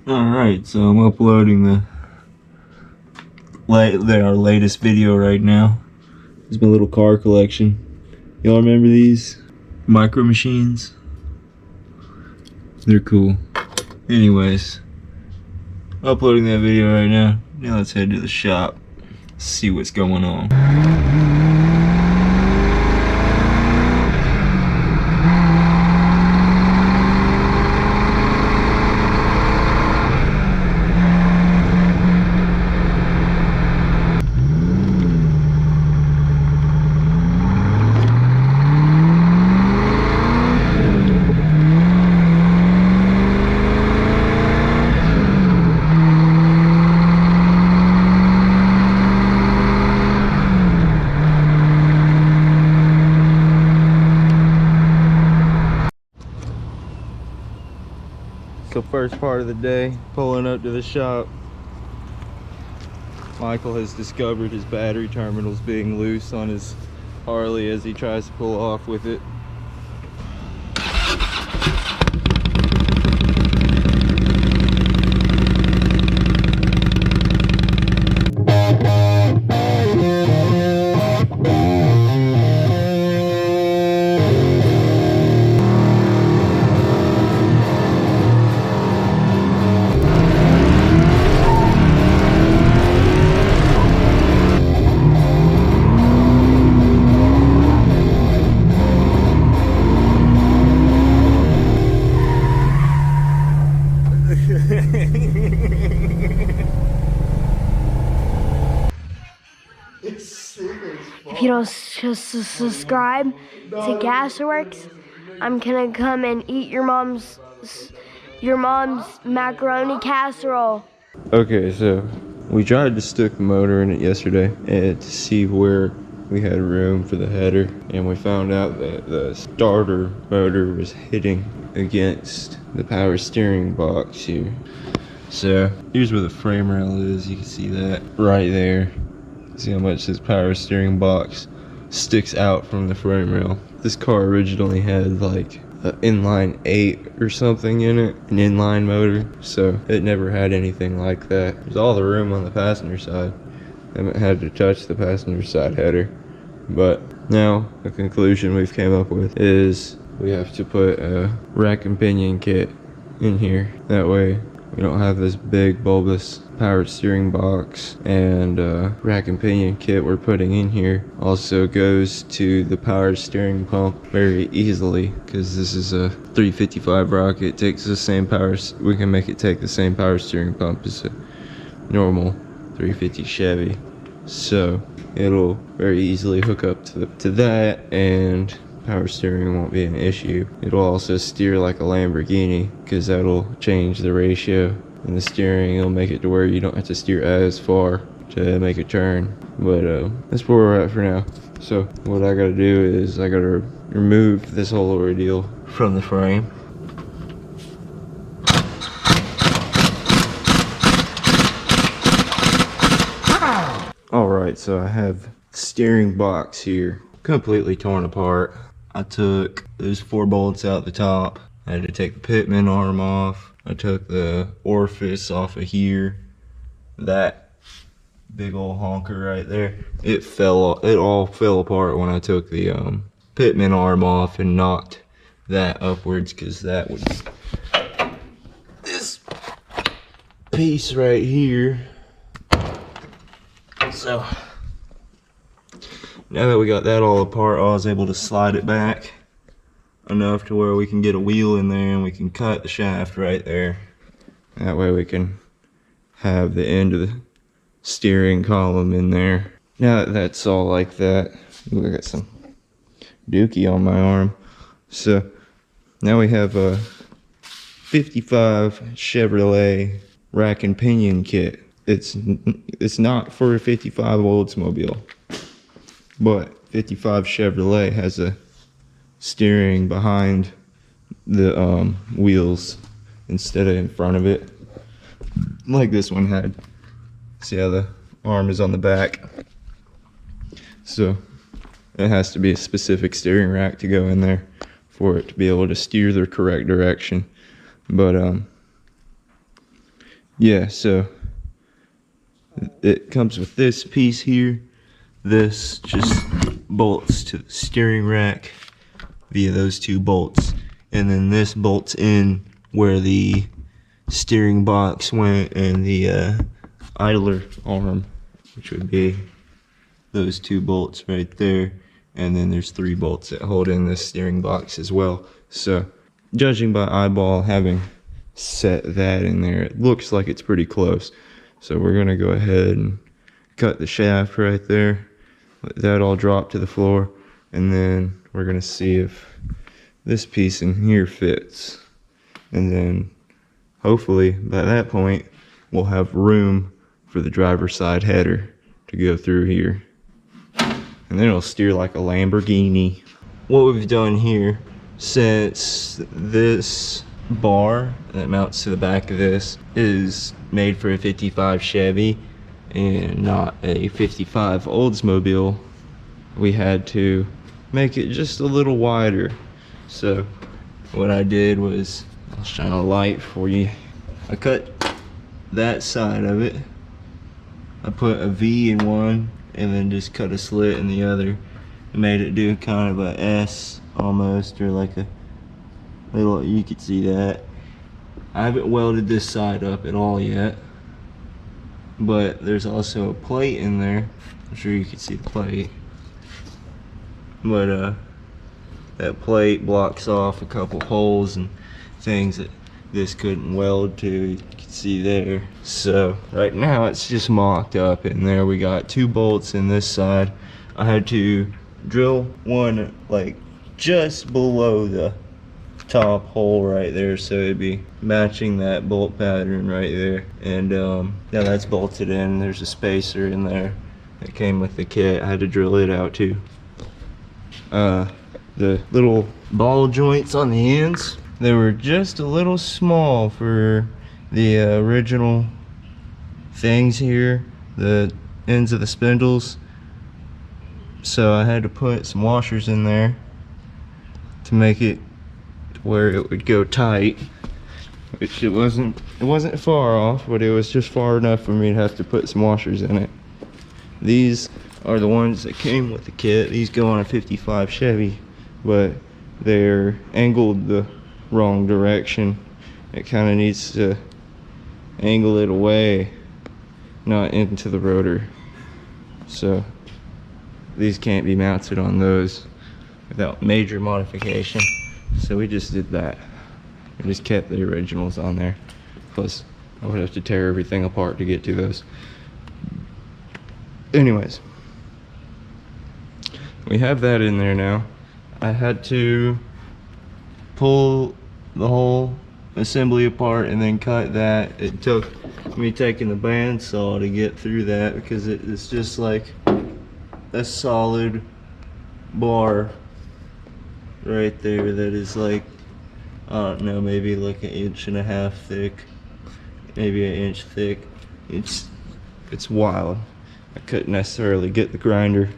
Alright, so I'm uploading our latest video right now. It's my little car collection. Y'all remember these micro machines? They're cool. Anyways, uploading that video right now. Now let's head to the shop, see what's going on. So first part of the day, pulling up to the shop. Michael has discovered his battery terminals being loose on his Harley as he tries to pull off with it. If you don't subscribe to Gasworks, I'm gonna come and eat your mom's macaroni casserole. Okay, so we tried to stick the motor in it yesterday and to see where we had room for the header, and we found out that the starter motor was hitting against the power steering box here. So here's where the frame rail is. You can see that right there. See how much this power steering box sticks out from the frame rail. This car originally had like an inline 8 or something in it, an inline motor, so it never had anything like that. There's all the room on the passenger side. I haven't had to touch the passenger side header, but now the conclusion we've came up with is we have to put a rack and pinion kit in here. That way we don't have this big bulbous power steering box, and rack and pinion kit we're putting in here also goes to the power steering pump very easily, because this is a 355 rocket. It takes the same power, we can make it take the same power steering pump as a normal 350 Chevy, so it'll very easily hook up to that, and power steering won't be an issue. It'll also steer like a Lamborghini, because that'll change the ratio in the steering. It'll make it to where you don't have to steer as far to make a turn. But that's where we're at for now. So what I gotta do is I gotta remove this whole ordeal from the frame. Alright, so I have the steering box here completely torn apart. I took those 4 bolts out the top. I had to take the pitman arm off. I took the orifice off of here. That big old honker right there. It all fell apart when I took the pitman arm off and knocked that upwards, because that was this piece right here. So now that we got that all apart, I was able to slide it back enough to where we can get a wheel in there and we can cut the shaft right there. That way we can have the end of the steering column in there. Now that that's all like that, ooh, I got some dookie on my arm. So now we have a 55 Chevrolet rack and pinion kit. It's not for a 55 Oldsmobile, but 55 Chevrolet has a steering behind the wheels instead of in front of it, like this one had. See how the arm is on the back? So it has to be a specific steering rack to go in there for it to be able to steer the correct direction. But Yeah, so it comes with this piece here. This just bolts to the steering rack via those two bolts, and then this bolts in where the steering box went and the idler arm, which would be those two bolts right there, and then there's 3 bolts that hold in the steering box as well. So judging by eyeball, having set that in there, it looks like it's pretty close. So we're gonna go ahead and cut the shaft right there, let that all drop to the floor, and then we're gonna see if this piece in here fits, and then hopefully by that point we'll have room for the driver's side header to go through here, and then it'll steer like a Lamborghini. What we've done here, since this bar that mounts to the back of this is made for a 55 Chevy and not a 55 Oldsmobile, we had to make it just a little wider. So what I did was, I'll shine a light for you. I cut that side of it. I put a V in one and then just cut a slit in the other. I made it do kind of a S almost, or like a little, you could see that. I haven't welded this side up at all yet, but there's also a plate in there. I'm sure you can see the plate, but that plate blocks off a couple holes and things that this couldn't weld to. You can see there. So right now it's just mocked up in there. We got 2 bolts in this side. I had to drill one like just below the top hole right there, so it'd be matching that bolt pattern right there. And now that's bolted in. There's a spacer in there that came with the kit. I had to drill it out too. The little ball joints on the ends, they were just a little small for the original things here, the ends of the spindles. So I had to put some washers in there to make it where it would go tight, which it wasn't far off, but it was just far enough for me to have to put some washers in it. These are the ones that came with the kit. These go on a 55 Chevy, but they're angled the wrong direction. It kind of needs to angle it away, not into the rotor. So these can't be mounted on those without major modification. So we just did that. We just kept the originals on there. Plus, I would have to tear everything apart to get to those. Anyways, we have that in there now. I had to pull the whole assembly apart and then cut that. It took me taking the bandsaw to get through that because it's just like a solid bar right there that is like, I don't know, maybe like 1.5 inches thick, maybe 1 inch thick. It's wild. I couldn't necessarily get the grinder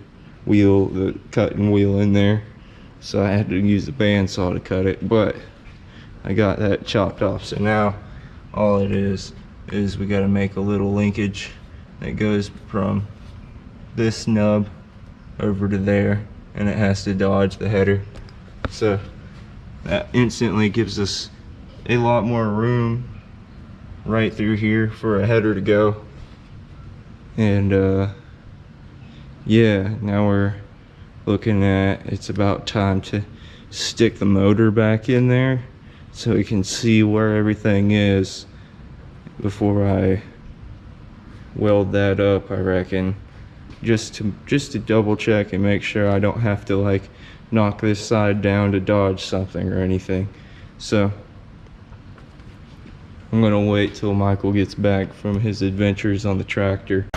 wheel, the cutting wheel in there, so I had to use the bandsaw to cut it, but I got that chopped off. So now all it is we got to make a little linkage that goes from this nub over to there, and it has to dodge the header. So that instantly gives us a lot more room right through here for a header to go. And yeah, now we're looking at, it's about time to stick the motor back in there so we can see where everything is before I weld that up, I reckon. Just to double check and make sure I don't have to like knock this side down to dodge something or anything. So I'm gonna wait till Michael gets back from his adventures on the tractor.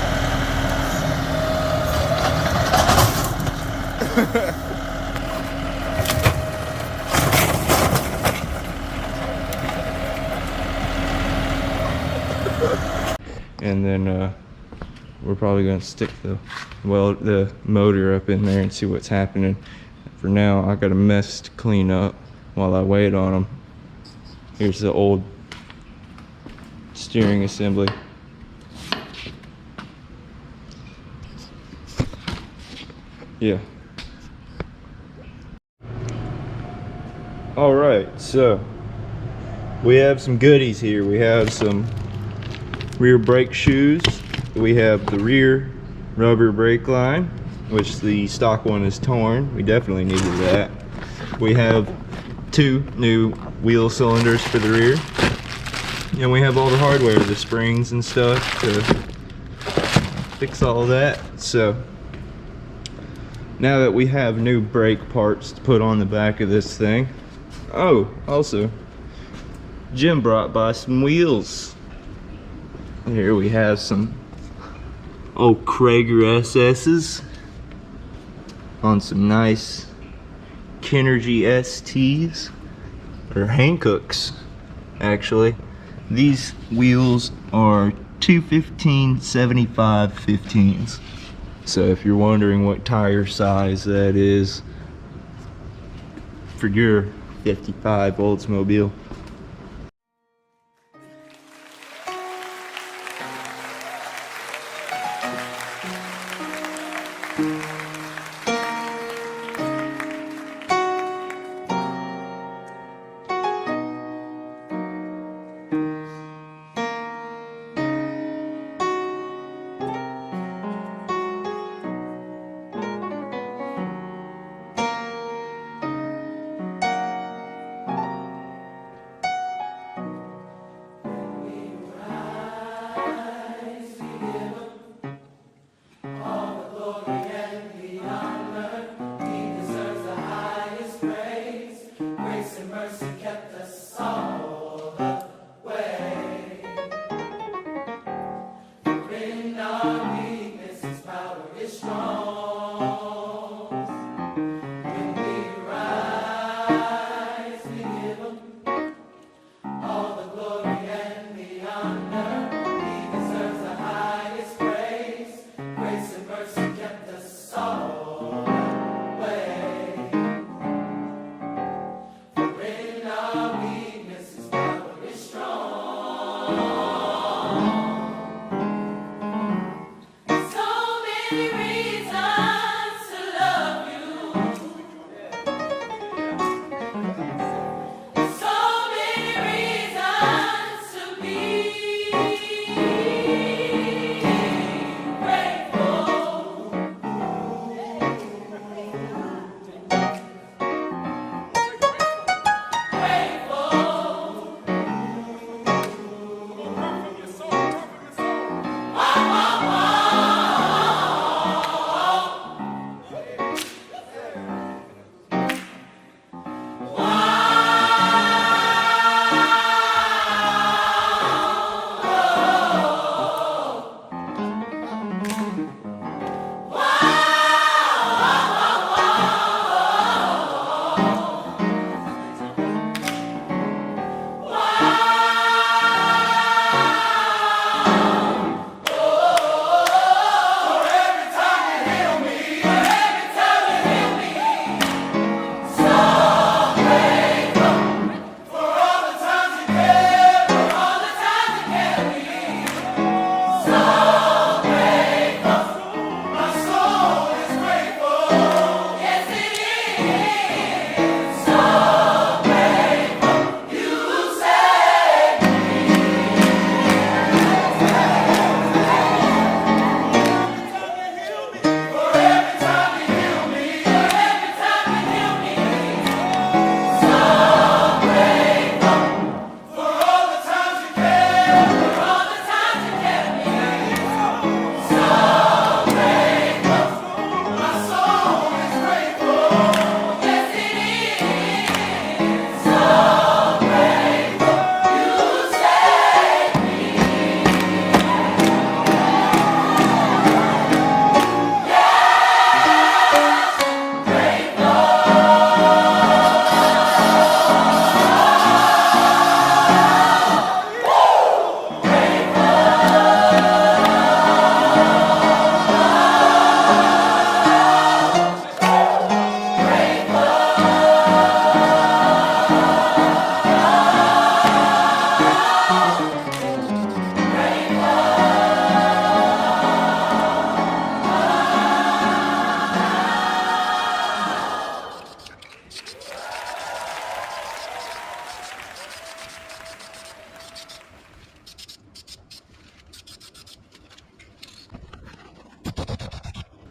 And then we're probably gonna stick the motor up in there and see what's happening. For now, I got a mess to clean up while I wait on them. Here's the old steering assembly. Yeah. Alright, so we have some goodies here. We have some rear brake shoes. We have the rear rubber brake line, which the stock one is torn. We definitely needed that. We have 2 new wheel cylinders for the rear. And we have all the hardware, the springs and stuff to fix all of that. So now that we have new brake parts to put on the back of this thing. Oh, also, Jim brought by some wheels. Here we have some old Krager SS's on some nice Kinergy STs, or Hankooks, actually. These wheels are 215/75 15s. So if you're wondering what tire size that is for your 55 Oldsmobile.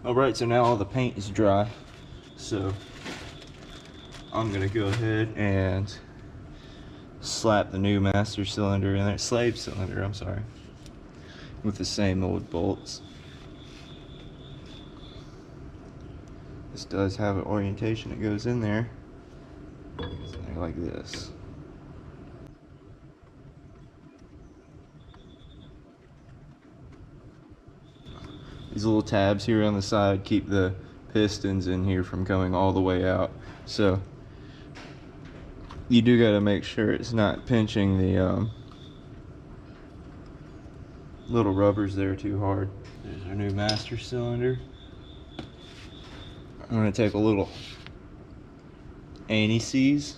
Alright, so now all the paint is dry. So I'm gonna go ahead and slap the new master cylinder in there, slave cylinder, I'm sorry, with the same old bolts. This does have an orientation. It goes in there. It goes in there like this. These little tabs here on the side keep the pistons in here from coming all the way out. So you do got to make sure it's not pinching the little rubbers there too hard. There's our new master cylinder. I'm going to take a little anti-seize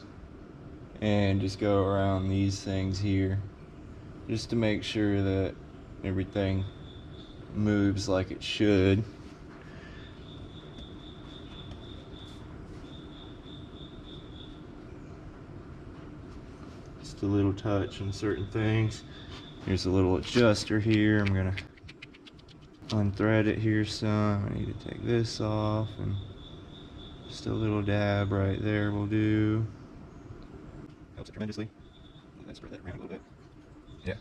and just go around these things here just to make sure that everything moves like it should. Just a little touch on certain things. Here's a little adjuster here. I'm gonna unthread it here some. I need to take this off, and just a little dab right there will do. Helps it tremendously. Let's spread that around a little bit. Yeah.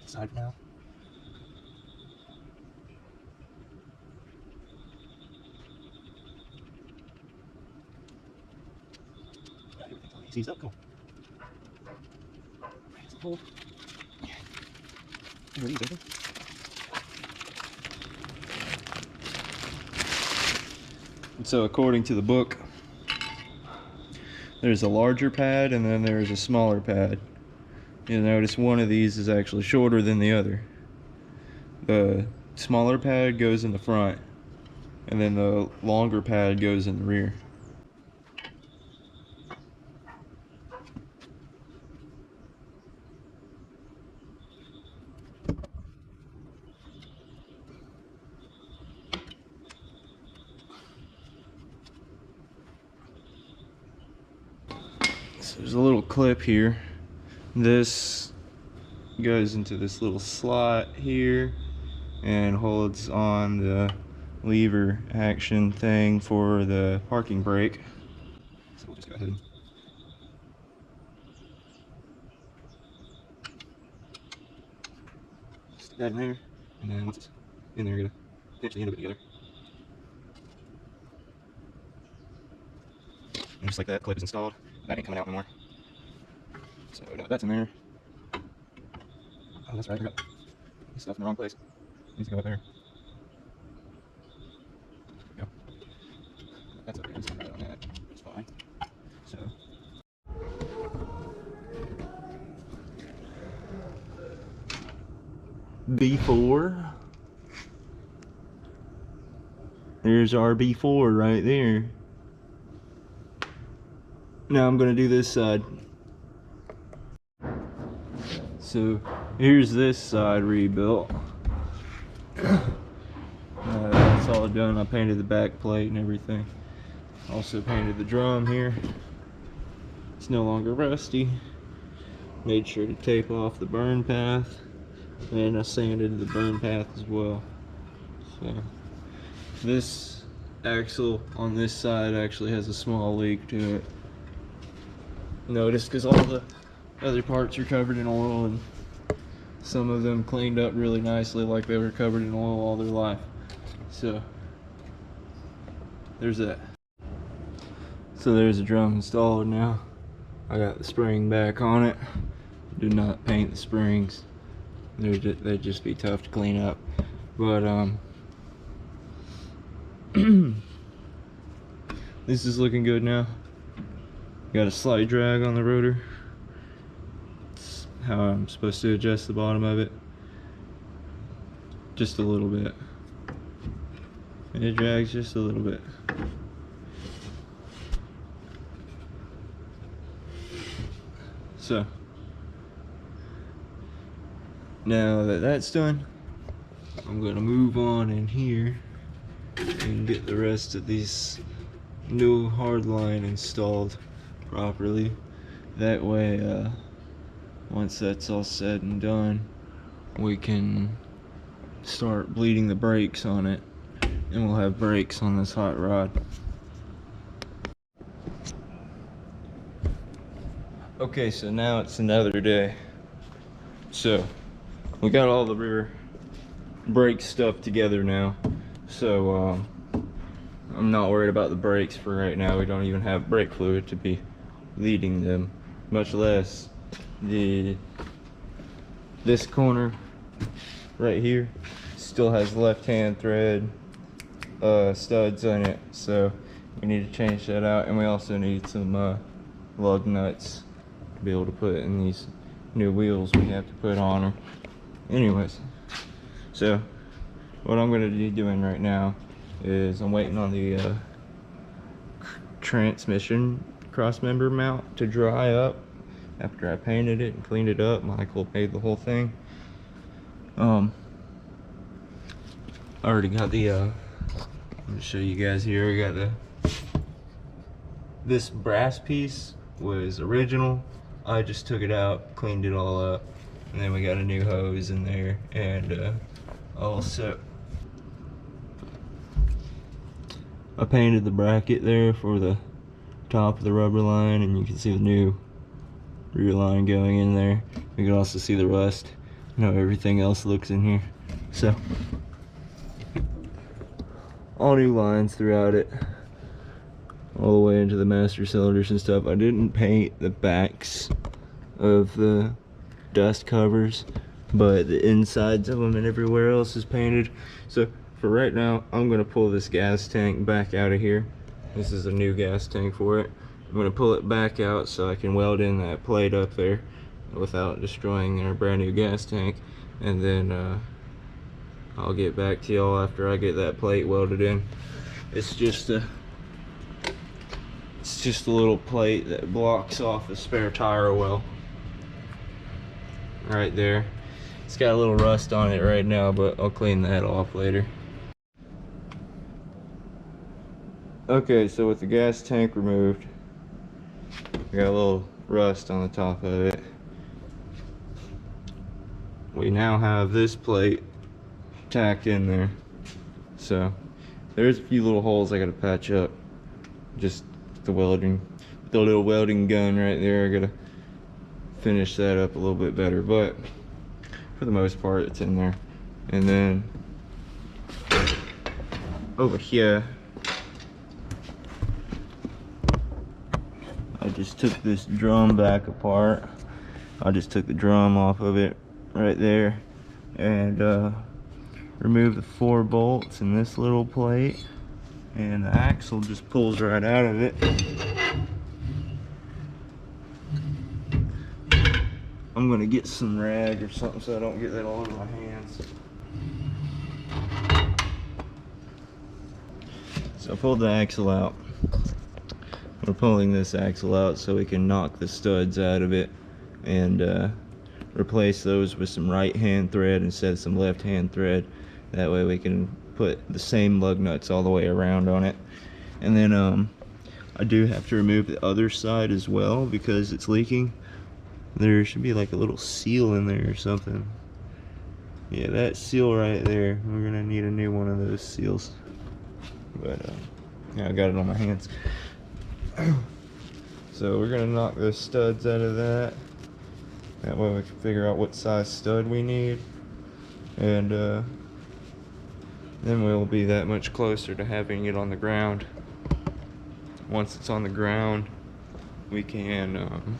Side now. Everything's up, cool. Hold. These open. So according to the book, there's a larger pad and then there's a smaller pad. You'll notice one of these is actually shorter than the other. The smaller pad goes in the front, and then the longer pad goes in the rear. So there's a little clip here. This goes into this little slot here and holds on the lever action thing for the parking brake. So we'll just go ahead and stick that in there, and then once it's in there, you're gonna pinch the end of it together. And just like that, clip is installed. That ain't coming out anymore. So now that's in there. Oh, that's right, I got stuff in the wrong place. It needs to go up there. There we go. That's okay, just right on that. It's fine. So. B4. There's our B4 right there. Now I'm gonna do this side. So here's this side rebuilt. It's all done. I painted the back plate and everything. Also painted the drum here. It's no longer rusty. Made sure to tape off the burn path, and I sanded the burn path as well. So this axle on this side actually has a small leak to it. Notice, because all the other parts are covered in oil, and some of them cleaned up really nicely like they were covered in oil all their life. So there's that. So there's the drum installed now. I got the spring back on it. Do not paint the springs. They'd just be tough to clean up. But this is looking good now. Got a slight drag on the rotor. It's how I'm supposed to adjust the bottom of it. Just a little bit. And it drags just a little bit. So now that that's done, I'm gonna move on in here and get the rest of these new hardline installed properly. That way once that's all said and done, we can start bleeding the brakes on it, and we'll have brakes on this hot rod. Okay, so now it's another day. So we got all the rear brake stuff together now, so I'm not worried about the brakes for right now. We don't even have brake fluid to be leading them, much less this corner right here still has left-hand thread studs on it, so we need to change that out. And we also need some lug nuts to be able to put in these new wheels we have to put on her. Anyways, so what I'm going to be doing right now is I'm waiting on the transmission cross member mount to dry up after I painted it and cleaned it up. Michael made the whole thing. I already got the let me show you guys here. We got this brass piece was original. I just took it out, cleaned it all up, and then we got a new hose in there, and also I painted the bracket there for the top of the rubber line, and you can see the new rear line going in there. You can also see the rust and how everything else looks in here. So all new lines throughout it, all the way into the master cylinders and stuff. I didn't paint the backs of the dust covers, but the insides of them and everywhere else is painted. So for right now, I'm gonna pull this gas tank back out of here. This is a new gas tank for it. I'm gonna pull it back out so I can weld in that plate up there without destroying our brand new gas tank, and then I'll get back to y'all after I get that plate welded in. It's just a little plate that blocks off a spare tire well right there. It's got a little rust on it right now, but I'll clean that off later. Okay, so with the gas tank removed, we got a little rust on the top of it. We now have this plate tacked in there, so there's a few little holes I gotta patch up. Just the little welding gun right there, I gotta finish that up a little bit better, but for the most part it's in there. And then over here I just took this drum back apart. I just took the drum off of it right there and removed the 4 bolts in this little plate, and the axle just pulls right out of it. I'm gonna get some rag or something so I don't get that all over my hands. So I pulled the axle out. We're pulling this axle out so we can knock the studs out of it and replace those with some right-hand thread instead of some left-hand thread. That way we can put the same lug nuts all the way around on it. And then I do have to remove the other side as well because it's leaking. There should be like a little seal in there or something. Yeah, that seal right there, we're gonna need a new one of those seals. But yeah, I got it on my hands. So we're gonna knock those studs out of that. That way we can figure out what size stud we need, and then we'll be that much closer to having it on the ground. Once it's on the ground, we can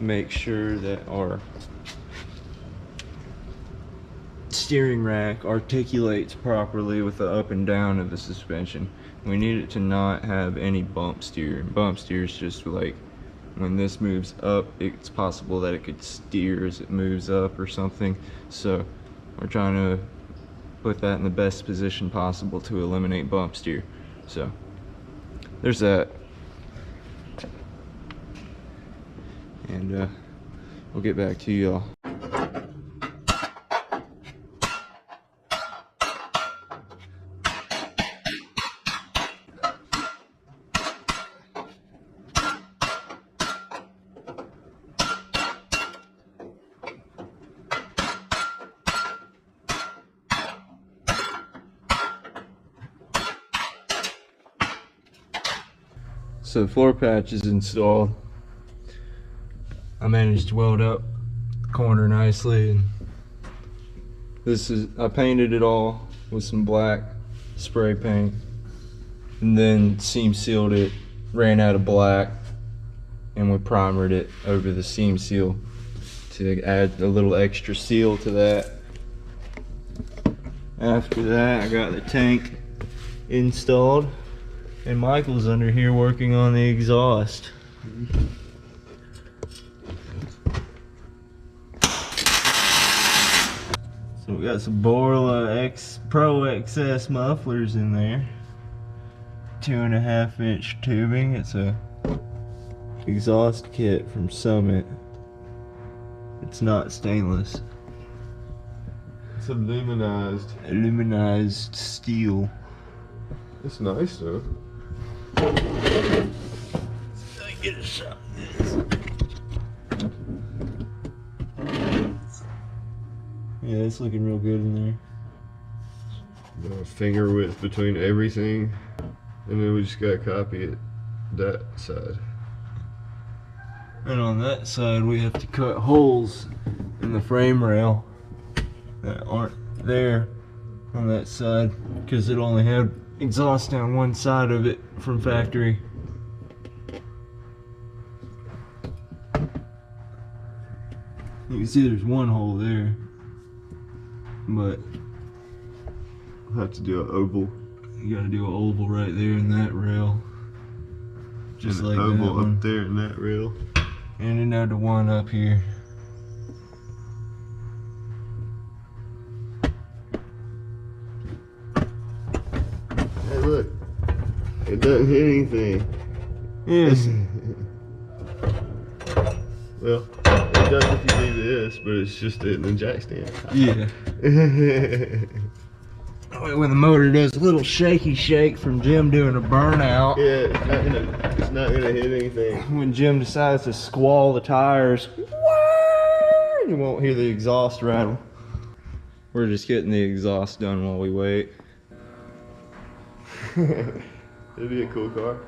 make sure that our steering rack articulates properly with the up and down of the suspension. We need it to not have any bump steer. Bump steer is just like when this moves up, it's possible that it could steer as it moves up or something. So we're trying to put that in the best position possible to eliminate bump steer. So there's that. And we'll get back to y'all. So the floor patch is installed. I managed to weld up the corner nicely, and I painted it all with some black spray paint, and then seam sealed it, ran out of black, and we primered it over the seam seal to add a little extra seal to that. After that, I got the tank installed, and Michael's under here working on the exhaust. So we got some Borla X Pro XS mufflers in there. 2.5 inch tubing. It's a exhaust kit from Summit. It's not stainless. It's aluminized. Aluminized steel. It's nice though. Get a shot. Yeah, it's looking real good in there. Finger width between everything, and then we just gotta copy it that side. And on that side, we have to cut holes in the frame rail that aren't there on that side because it only had exhaust down one side of it from factory. You can see there's one hole there, but We'll have to do an oval. you gotta do an oval right there in that rail. Just and like an that oval one. up there in that rail. And another one up here. Hey look, it doesn't hit anything. Yes. Well, it does if you do this, but it's just in the jack stand. Yeah. When the motor does a little shaky shake from Jim doing a burnout. Yeah, it's not gonna hit anything. When Jim decides to squall the tires, you won't hear the exhaust rattle. We're just getting the exhaust done while we wait. It'd be a cool car.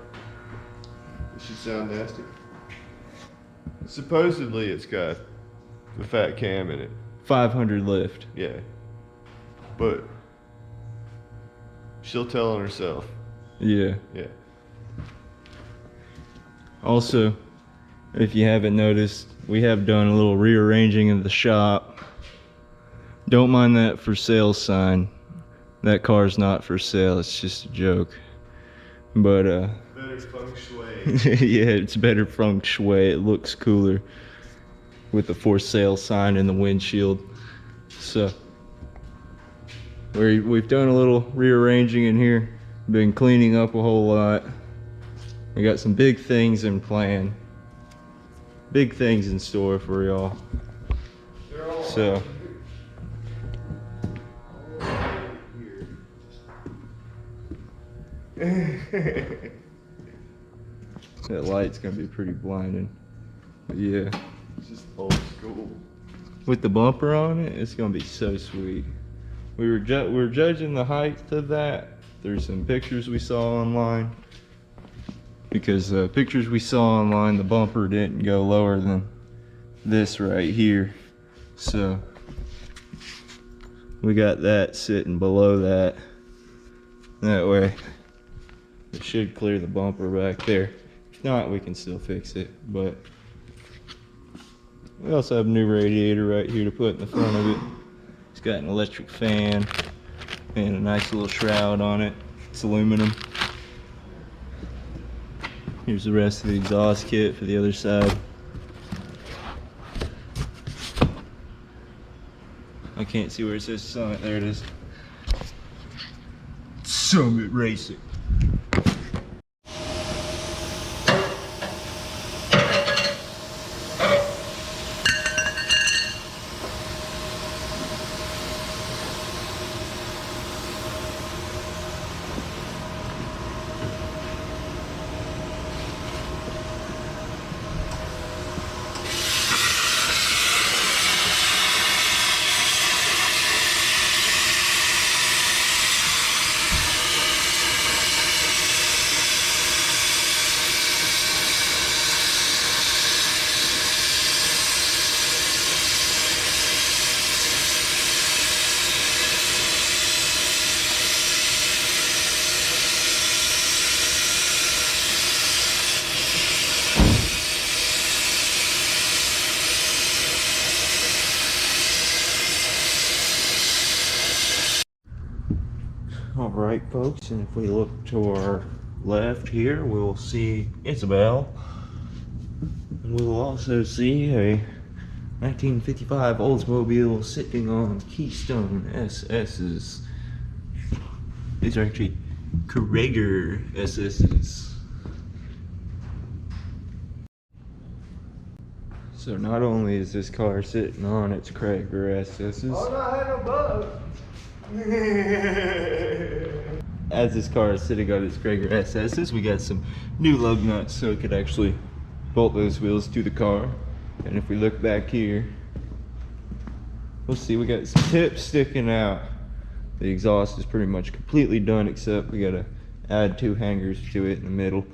It should sound nasty. Supposedly it's got the fat cam in it. 500 lift. Yeah. But she'll tell on herself. Yeah. Yeah. Also, if you haven't noticed, we have done a little rearranging of the shop. Don't mind that for sale sign. That car's not for sale, it's just a joke. But Better feng shui. yeah, it's better feng shui. It looks cooler with the for sale sign in the windshield. So we've done a little rearranging in here. Been cleaning up a whole lot. We got some big things in plan. Big things in store for y'all. So that light's gonna be pretty blinding. But yeah, It's just old school. with the bumper on it, it's gonna be so sweet. We were judging the height of that through some pictures we saw online, because the pictures we saw online, the bumper didn't go lower than this right here. So we got that sitting below that. That way it should clear the bumper back there. If not, we can still fix it. But we also have a new radiator right here to put in the front of it. It's got an electric fan and a nice little shroud on it. It's aluminum. Here's the rest of the exhaust kit for the other side. I can't see where it says Summit. There it is. Summit Racing. Alright folks, and if we look to our left here, we'll see Isabel. And we will also see a 1955 Oldsmobile sitting on Keystone SS's. These are actually Krager SS's. So not only is this car sitting on its Krager SS's. Oh, no, I had no bug. As this car is sitting on its Krager SS's, we got some new lug nuts so it could actually bolt those wheels to the car. And if we look back here, we'll see we got some tips sticking out. The exhaust is pretty much completely done, except we gotta add 2 hangers to it in the middle.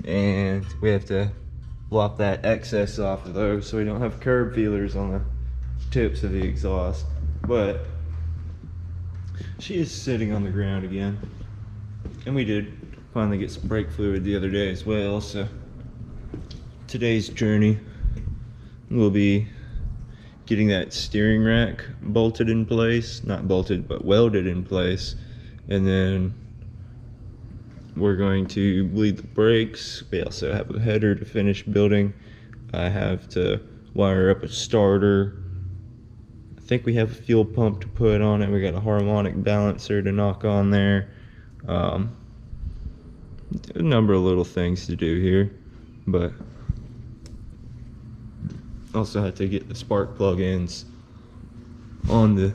And we have to lop that excess off of those so we don't have curb feelers on the tips of the exhaust. But she is sitting on the ground again. And we did finally get some brake fluid the other day as well, so today's journey will be getting that steering rack bolted in place, not bolted but welded in place, and then we're going to bleed the brakes. We also have a header to finish building. I have to wire up a starter. I think we have a fuel pump to put on it. We got a harmonic balancer to knock on there. A number of little things to do here, but also had to get the spark plug-ins on the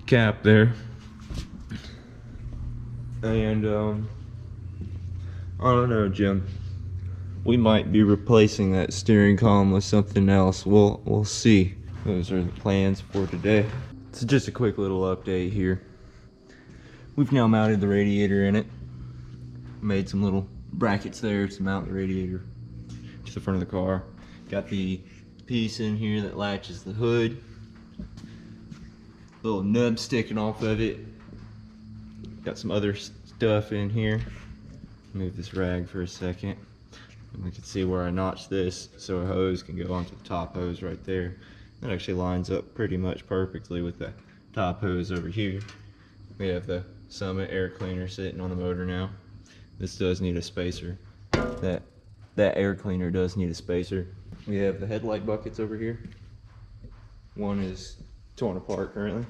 cap there. And I don't know, Jim, we might be replacing that steering column with something else. We'll see. Those are the plans for today. So just a quick little update here. We've now mounted the radiator in it. Made some little brackets there to mount the radiator to the front of the car. Got the piece in here that latches the hood. Little nub sticking off of it. Got some other stuff in here. Move this rag for a second. And we can see where I notched this so a hose can go onto the top hose right there. That actually lines up pretty much perfectly with the top hose over here. We have the Summit air cleaner sitting on the motor now. This does need a spacer. That air cleaner does need a spacer. We have the headlight buckets over here. One is torn apart currently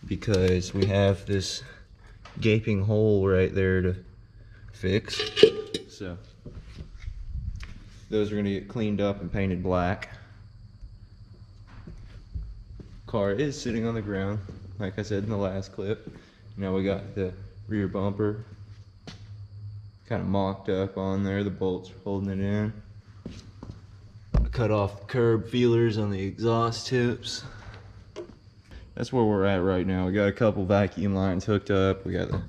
because we have this gaping hole right there to fix. So those are going to get cleaned up and painted black. Car is sitting on the ground, like I said in the last clip. Now we got the rear bumper kind of mocked up on there. The bolts are holding it in. Cut off the curb feelers on the exhaust tips. That's where we're at right now. We got a couple vacuum lines hooked up. We got the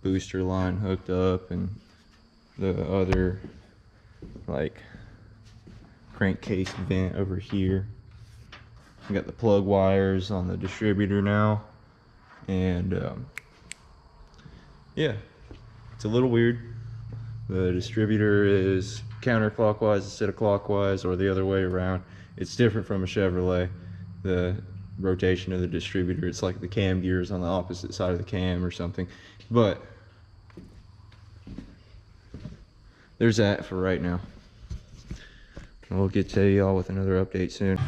booster line hooked up and the other like crankcase vent over here. We got the plug wires on the distributor now, and yeah, it's a little weird. The distributor is counterclockwise instead of clockwise, or the other way around. It's different from a Chevrolet. The rotation of the distributor, it's like the cam gears on the opposite side of the cam or something. But there's that for right now. We'll get to y'all with another update soon.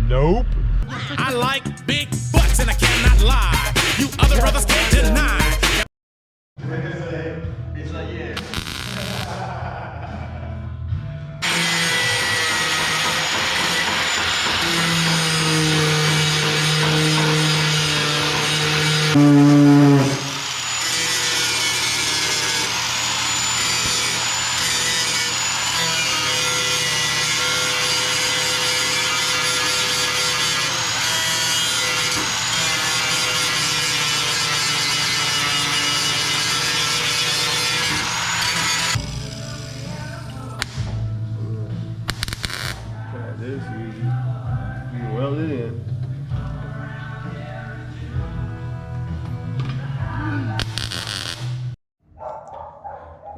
Nope. I like big butts and I cannot lie. You other brothers can't deny. It's like, yeah.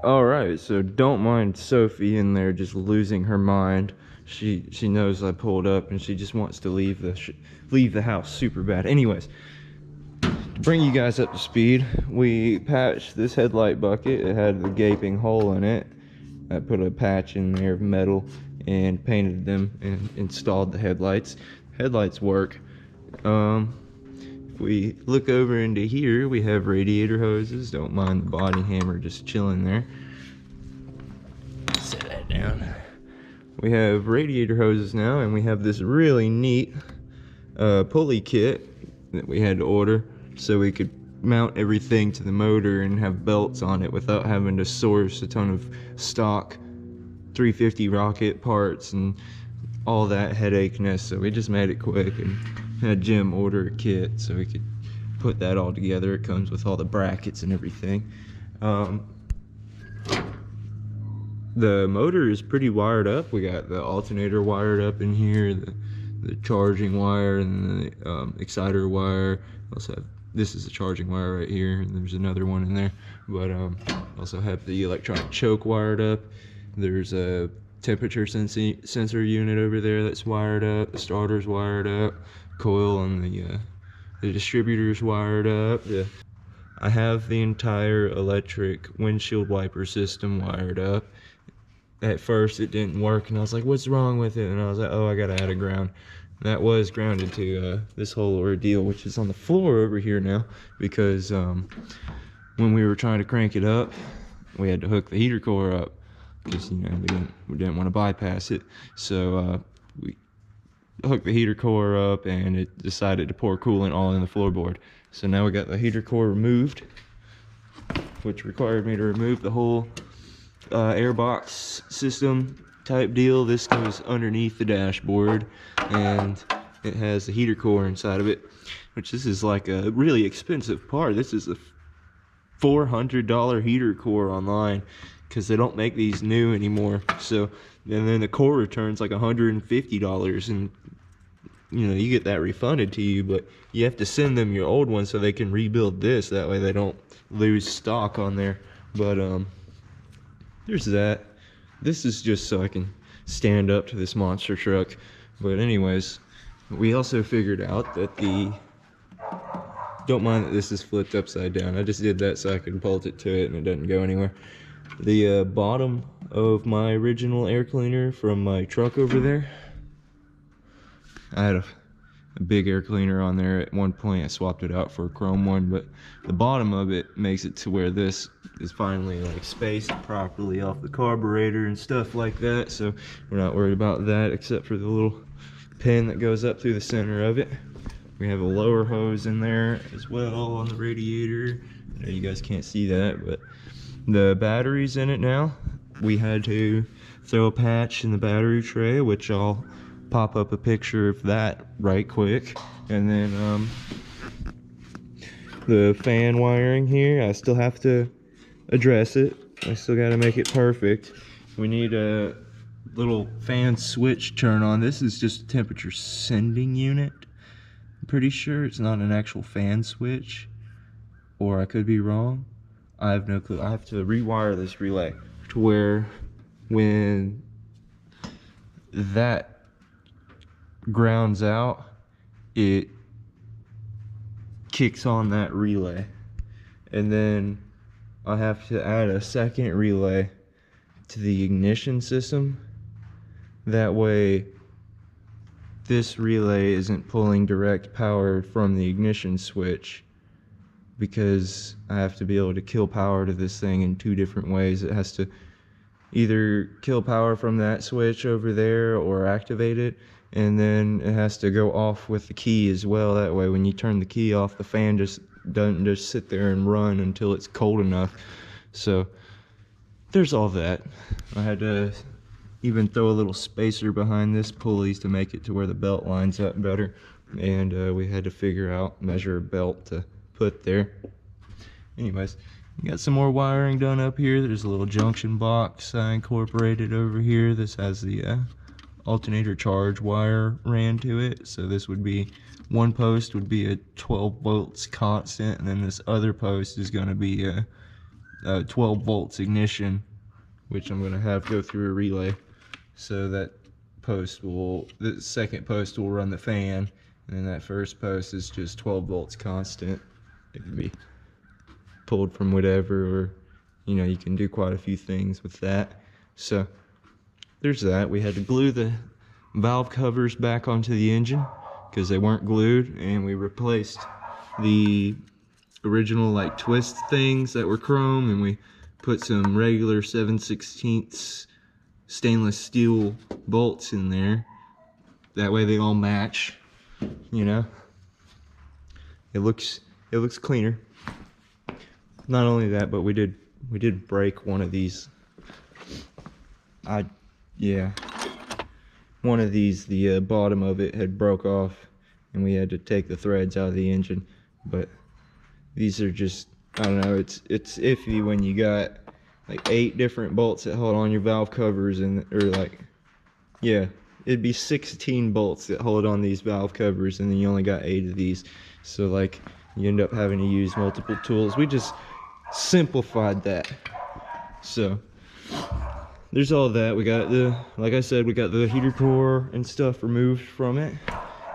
All right, so don't mind Sophie in there just losing her mind. She knows I pulled up and she just wants to leave the house super bad. Anyways, to bring you guys up to speed, we patched this headlight bucket. It had the gaping hole in it. I put a patch in there of metal and painted them and installed the headlights. Headlights work. If we look over into here, we have radiator hoses. Don't mind the body hammer just chilling there. Set that down. We have radiator hoses now, and we have this really neat pulley kit that we had to order so we could mount everything to the motor and have belts on it without having to source a ton of stock 350 rocket parts and all that headache-ness. So we just made it quick and had Jim order a kit so we could put that all together. It comes with all the brackets and everything. The motor is pretty wired up. We got the alternator wired up in here, the charging wire, and the exciter wire. Also have, this is the charging wire right here, and there's another one in there. But also have the electronic choke wired up. There's a temperature sensor unit over there that's wired up. The starter's wired up. Coil on the distributor's wired up. I have the entire electric windshield wiper system wired up. At first it didn't work and I was like, what's wrong with it? And I was like, oh, I gotta add a ground. That was grounded to this whole ordeal, which is on the floor over here now, because when we were trying to crank it up, we had to hook the heater core up because, you know, we didn't want to bypass it. So we hooked the heater core up and it decided to pour coolant all in the floorboard. So now we got the heater core removed, which required me to remove the whole airbox system type deal. This goes underneath the dashboard and it has the heater core inside of it, which this is like a really expensive part. This is a $400 heater core online because they don't make these new anymore. So, and then the core returns like $150, and you know, you get that refunded to you, but you have to send them your old one so they can rebuild this. That way they don't lose stock on there. But there's that. This is just so I can stand up to this monster truck. But anyways, we also figured out that don't mind that this is flipped upside down. I just did that so I could bolt it to it and it doesn't go anywhere. The bottom of my original air cleaner from my truck over there, I had a big air cleaner on there at one point. I swapped it out for a chrome one, but the bottom of it makes it to where this is finally like spaced properly off the carburetor and stuff like that. So we're not worried about that, except for the little pin that goes up through the center of it. We have a lower hose in there as well on the radiator. I know you guys can't see that, but the battery's in it now. We had to throw a patch in the battery tray, which I'll pop up a picture of that right quick. And then the fan wiring here, I still have to address it. I still got to make it perfect. We need a little fan switch turn on. This is just a temperature sending unit. I'm pretty sure it's not an actual fan switch, or I could be wrong. I have no clue. I have to rewire this relay to where when that grounds out, it kicks on that relay, and then I have to add a second relay to the ignition system. That way this relay isn't pulling direct power from the ignition switch, because I have to be able to kill power to this thing in two different ways. It has to either kill power from that switch over there or activate it, and then it has to go off with the key as well. That way when you turn the key off, the fan just doesn't just sit there and run until it's cold enough. So there's all that. I had to even throw a little spacer behind this pulleys to make it to where the belt lines up better, and we had to measure a belt to put there. Anyways, you got some more wiring done up here. There's a little junction box I incorporated over here. This has the alternator charge wire ran to it. So this would be, one post would be a 12 volts constant, and then this other post is going to be a 12 volts ignition, which I'm gonna have go through a relay. So that the second post will run the fan, and then that first post is just 12 volts constant. It can be pulled from whatever, or you can do quite a few things with that. So there's that. We had to glue the valve covers back onto the engine because they weren't glued, and we replaced the original like twist things that were chrome, and we put some regular 7/16 stainless steel bolts in there. That way they all match, It looks cleaner. Not only that, but we did break one of these. One of these, the bottom of it had broke off, and we had to take the threads out of the engine. But these are just, I don't know, it's iffy when you got like 8 different bolts that hold on your valve covers, it'd be 16 bolts that hold on these valve covers, and then you only got 8 of these. So like you end up having to use multiple tools. We just simplified that. So there's all that. We got like I said, we got the heater core and stuff removed from it.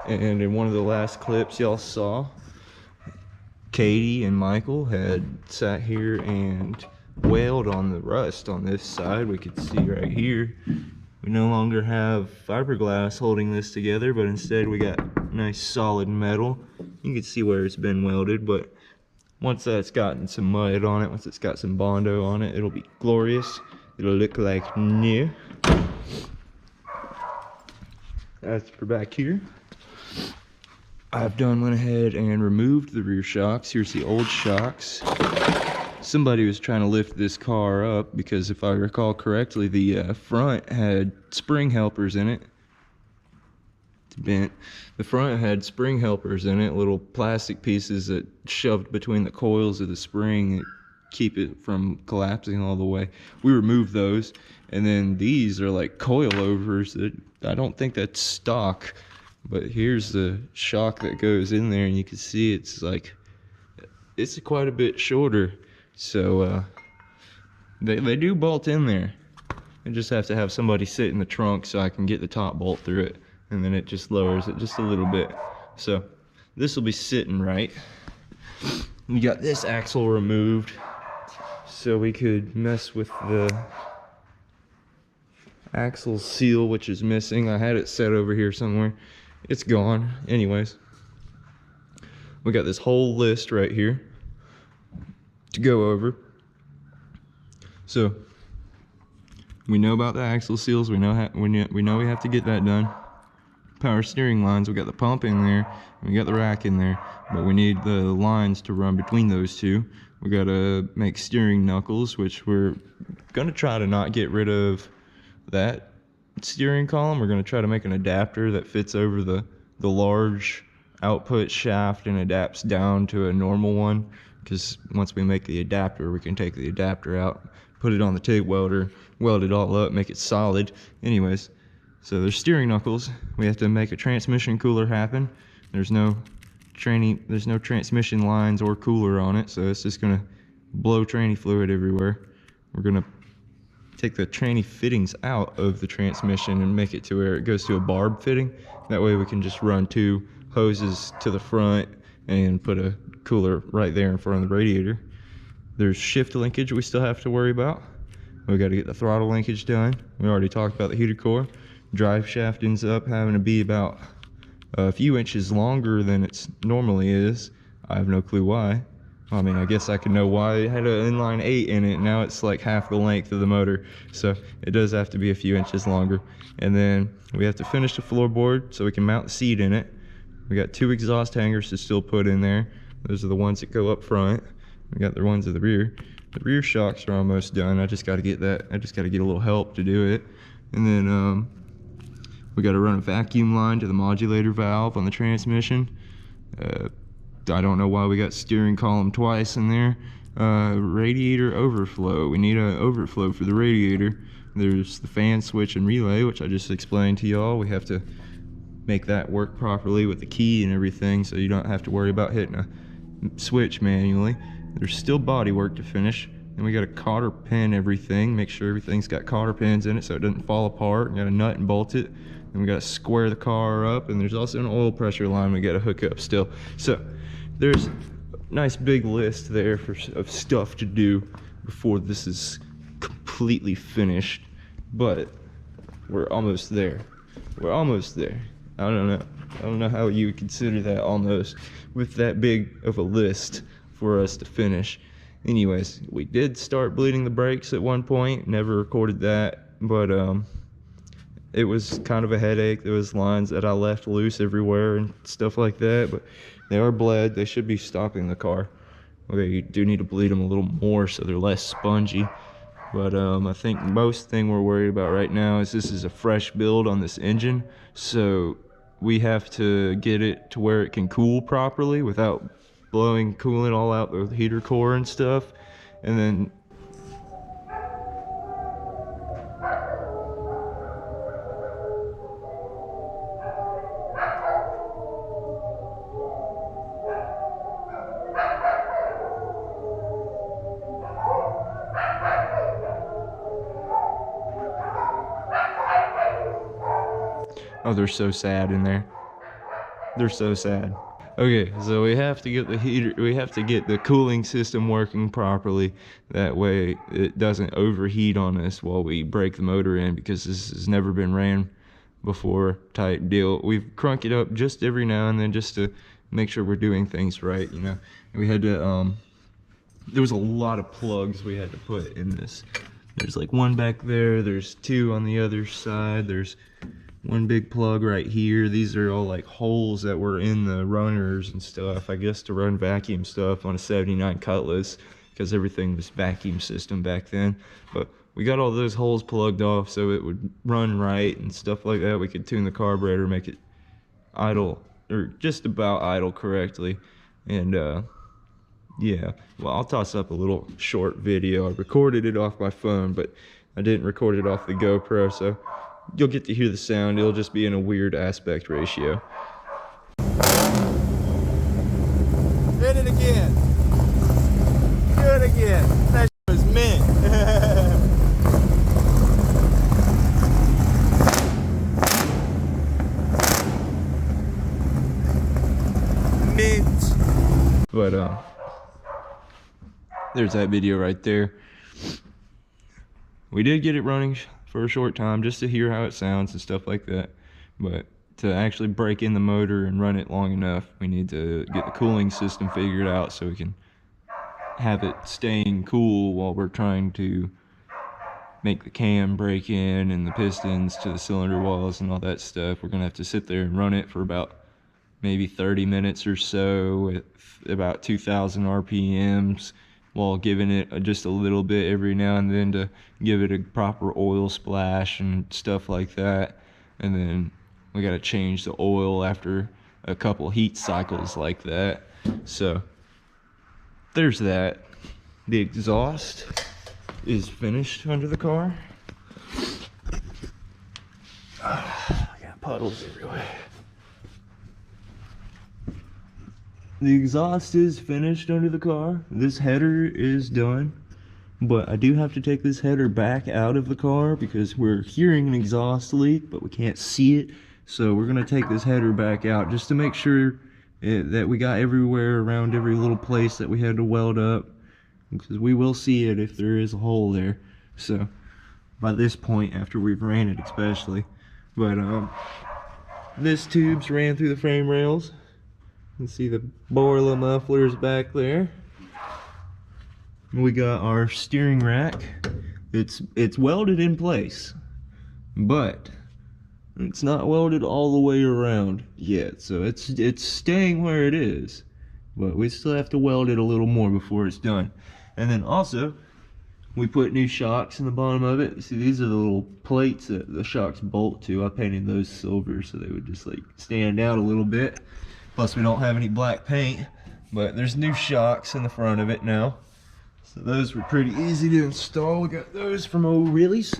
And in one of the last clips y'all saw, Katie and Michael had sat here and wailed on the rust on this side. We could see right here, we no longer have fiberglass holding this together, but instead we got nice solid metal. You can see where it's been welded, but once that's gotten some mud on it, once it's got some Bondo on it, it'll be glorious. It'll look like new. As for back here, I've went ahead and removed the rear shocks. Here's the old shocks. Somebody was trying to lift this car up because, if I recall correctly, the front had spring helpers in it. It's bent. The front had spring helpers in it, little plastic pieces that shoved between the coils of the spring that keep it from collapsing all the way. We removed those, and then these are like coilovers that I don't think that's stock, but here's the shock that goes in there, and you can see it's quite a bit shorter. So they do bolt in there. I just have to have somebody sit in the trunk so I can get the top bolt through it, and then it just lowers it just a little bit. So this will be sitting right. We got this axle removed so we could mess with the axle seal, which is missing. I had it set over here somewhere. It's gone. Anyways, we got this whole list right here to go over. So we know about the axle seals. We know we have to get that done. Power steering lines, we got the pump in there, and we got the rack in there, but we need the lines to run between those two. We gotta make steering knuckles, which we're gonna try to not get rid of that steering column. We're gonna try to make an adapter that fits over the large output shaft and adapts down to a normal one, because once we make the adapter, we can take the adapter out, put it on the TIG welder, weld it all up, make it solid. Anyways, so there's steering knuckles. We have to make a transmission cooler happen. There's no transmission lines or cooler on it, so it's just gonna blow tranny fluid everywhere. We're gonna take the tranny fittings out of the transmission and make it to where it goes to a barb fitting. That way we can just run 2 hoses to the front and put a cooler right there in front of the radiator. There's shift linkage we still have to worry about. We got to get the throttle linkage done. We already talked about the heater core. Drive shaft ends up having to be about a few inches longer than it normally is. I have no clue why. I mean, I guess I can know why. It had an inline 8 in it. Now it's like half the length of the motor. So it does have to be a few inches longer. And then we have to finish the floorboard so we can mount the seat in it. We got 2 exhaust hangers to still put in there. Those are the ones that go up front. We got the ones at the rear. The rear shocks are almost done. I just got to get a little help to do it. And then we got to run a vacuum line to the modulator valve on the transmission. I don't know why we got steering column twice in there. Radiator overflow. We need an overflow for the radiator. There's the fan switch and relay, which I just explained to y'all. We have to make that work properly with the key and everything, so you don't have to worry about hitting a switch manually. There's still body work to finish. Then we got to cotter pin everything, make sure everything's got cotter pins in it so it doesn't fall apart. We got to nut and bolt it. Then we got to square the car up, and there's also an oil pressure line we got to hook up still. So there's a nice big list there of stuff to do before this is completely finished, but we're almost there. We're almost there. I don't know how you would consider that almost with that big of a list for us to finish. Anyways, we did start bleeding the brakes at one point, never recorded that, but it was kind of a headache. There was lines that I left loose everywhere and stuff like that, but they are bled. They should be stopping the car. Okay, you do need to bleed them a little more so they're less spongy. But I think most thing we're worried about right now is this is a fresh build on this engine, so we have to get it to where it can cool properly without blowing coolant all out the heater core and stuff. And then oh, they're so sad in there. They're so sad. Okay, so we have to get the heater, we have to get the cooling system working properly. That way it doesn't overheat on us while we break the motor in, because this has never been ran before type deal. We've crunked it up just every now and then just to make sure we're doing things right, you know. We had to, there was a lot of plugs we had to put in this. There's like one back there, there's two on the other side, there's one big plug right here. These are all like holes that were in the runners and stuff, I guess to run vacuum stuff on a 79 Cutlass, because everything was vacuum system back then. But we got all those holes plugged off so it would run right and stuff like that. We could tune the carburetor, make it idle, or just about idle correctly. And yeah, well, I'll toss up a little short video. I recorded it off my phone, but I didn't record it off the GoPro, so you'll get to hear the sound. It'll just be in a weird aspect ratio. Hit it again. Do it again. That was mint. Mint. But there's that video right there. We did get it running for a short time just to hear how it sounds and stuff like that, but to actually break in the motor and run it long enough, we need to get the cooling system figured out so we can have it staying cool while we're trying to make the cam break in and the pistons to the cylinder walls and all that stuff. We're gonna have to sit there and run it for about maybe 30 minutes or so at about 2,000 RPMs, while giving it just a little bit every now and then to give it a proper oil splash and stuff like that. And then we gotta change the oil after a couple heat cycles like that. So there's that. The exhaust is finished under the car. I got puddles everywhere. The exhaust is finished under the car. This header is done, but I do have to take this header back out of the car because we're hearing an exhaust leak, but we can't see it. So we're gonna take this header back out just to make sure that we got everywhere around every little place that we had to weld up, because we will see it if there is a hole there. So by this point, after we've ran it especially, but this tube's ran through the frame rails. You can see the boiler mufflers back there. We got our steering rack. It's welded in place, but it's not welded all the way around yet. So it's staying where it is, but we still have to weld it a little more before it's done. And then also, we put new shocks in the bottom of it. See, these are the little plates that the shocks bolt to. I painted those silver so they would just like stand out a little bit. Plus we don't have any black paint, but there's new shocks in the front of it now. So those were pretty easy to install. We got those from O'Reilly's.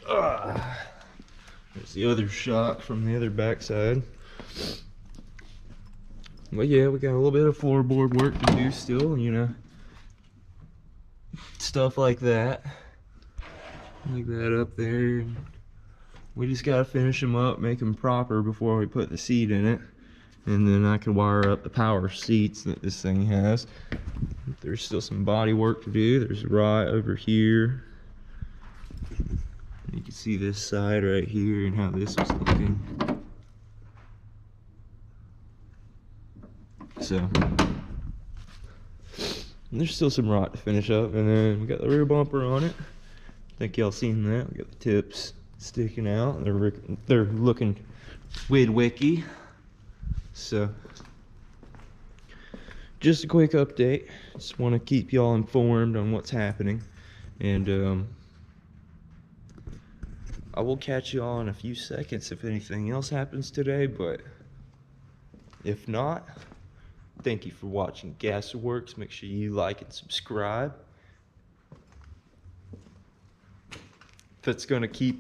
There's the other shock from the other backside. But yeah, we got a little bit of floorboard work to do still, you know. stuff like that up there. We just gotta finish them up, make them proper before we put the seat in it, and then I can wire up the power seats that this thing has. There's still some body work to do. There's a rod over here. You can see this side right here and how this was looking. So there's still some rot to finish up, and then we got the rear bumper on it. I think y'all seen that. We got the tips sticking out. They're looking widwicky. So just a quick update. Just want to keep y'all informed on what's happening, and I will catch y'all in a few seconds if anything else happens today, but if not, thank you for watching Gasworks. Make sure you like and subscribe. That's gonna keep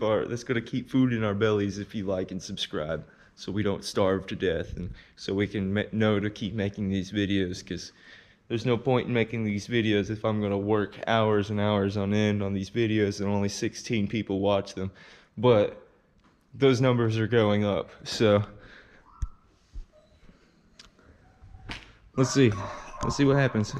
food in our bellies if you like and subscribe, so we don't starve to death, and so we can know to keep making these videos, because there's no point in making these videos if I'm gonna work hours and hours on end on these videos and only 16 people watch them. But those numbers are going up, so let's see what happens.